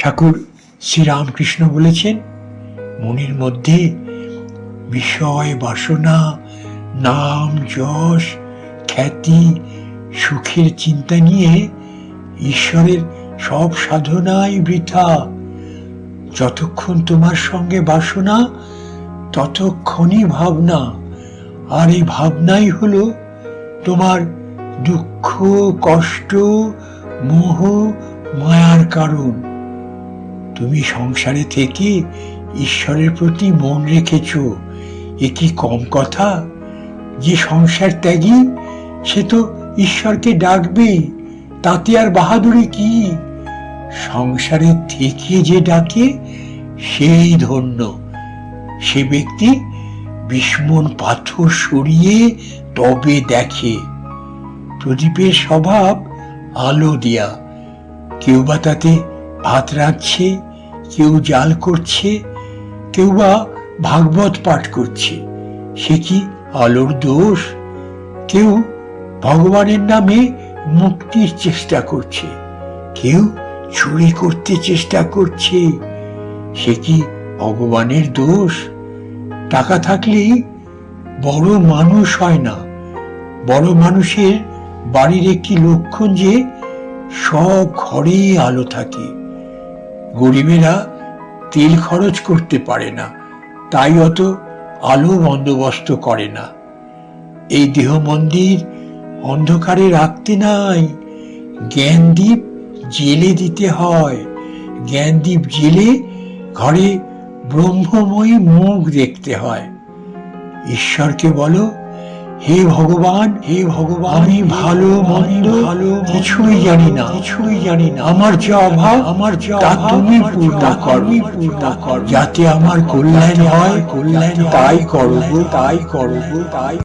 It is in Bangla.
ঠাকুর শ্রীরামকৃষ্ণ বলেছেন, মনের মধ্যে বিষয় বাসনা, নাম যশ, খ্যাতি, সুখের চিন্তা নিয়ে ঈশ্বরের সব সাধনাই বৃথা। যতক্ষণ তোমার সঙ্গে বাসনা, ততক্ষণই ভাবনা, আর এই ভাবনাই হলো তোমার দুঃখ, কষ্ট, মোহ, মায়ার কারণ। তুমি সংসারে থেকে ঈশ্বরের প্রতি মন রেখেছ, এ কি কম কথা? যে সংসার ত্যাগী সে তো ঈশ্বরকে ডাকবেই, তাতে আর বাহাদুরি কি? সংসারে থেকে যে ডাকে সেই ধন্য। সে ব্যক্তি বিস্মন পাথর সরিয়ে তবে দেখে। প্রদীপের স্বভাব আলো দেয়া। কেউ বা তাতে ভাত রাঁধছে, কেউ জাল করছে, কেউ বা ভাগবত পাঠ করছে। সে কি আলোর দোষ? কেউ ভগবানের নামে মুক্তির চেষ্টা করছে, কেউ চুরি করতে চেষ্টা করছে। সে কি ভগবানের দোষ? টাকা থাকলেই বড় মানুষ হয় না। বড় মানুষের বাড়ির একটি লক্ষণ যে সব ঘরে আলো থাকে। গরিবেরা তেল খরচ করতে পারে না, তাই অত আলো বন্দোবস্ত করে না। এই দেহ মন্দির অন্ধকারে রাখতে নাই, জ্ঞানদীপ জেলে দিতে হয়। জ্ঞানদীপ জেলে ঘরে ব্রহ্মময়ী মুখ দেখতে হয়। ঈশ্বরকে বলো, হে ভগবান, হে ভগবান, আমি ভালো মন্দ কিছুই জানি না, কিছুই জানি না। আমার যা অভাব, আমার যা তুমি পূর্ণ করো, যাতে আমার কল্যাণ হয়, কল্যাণ তাই করব, তাই করব, তাই।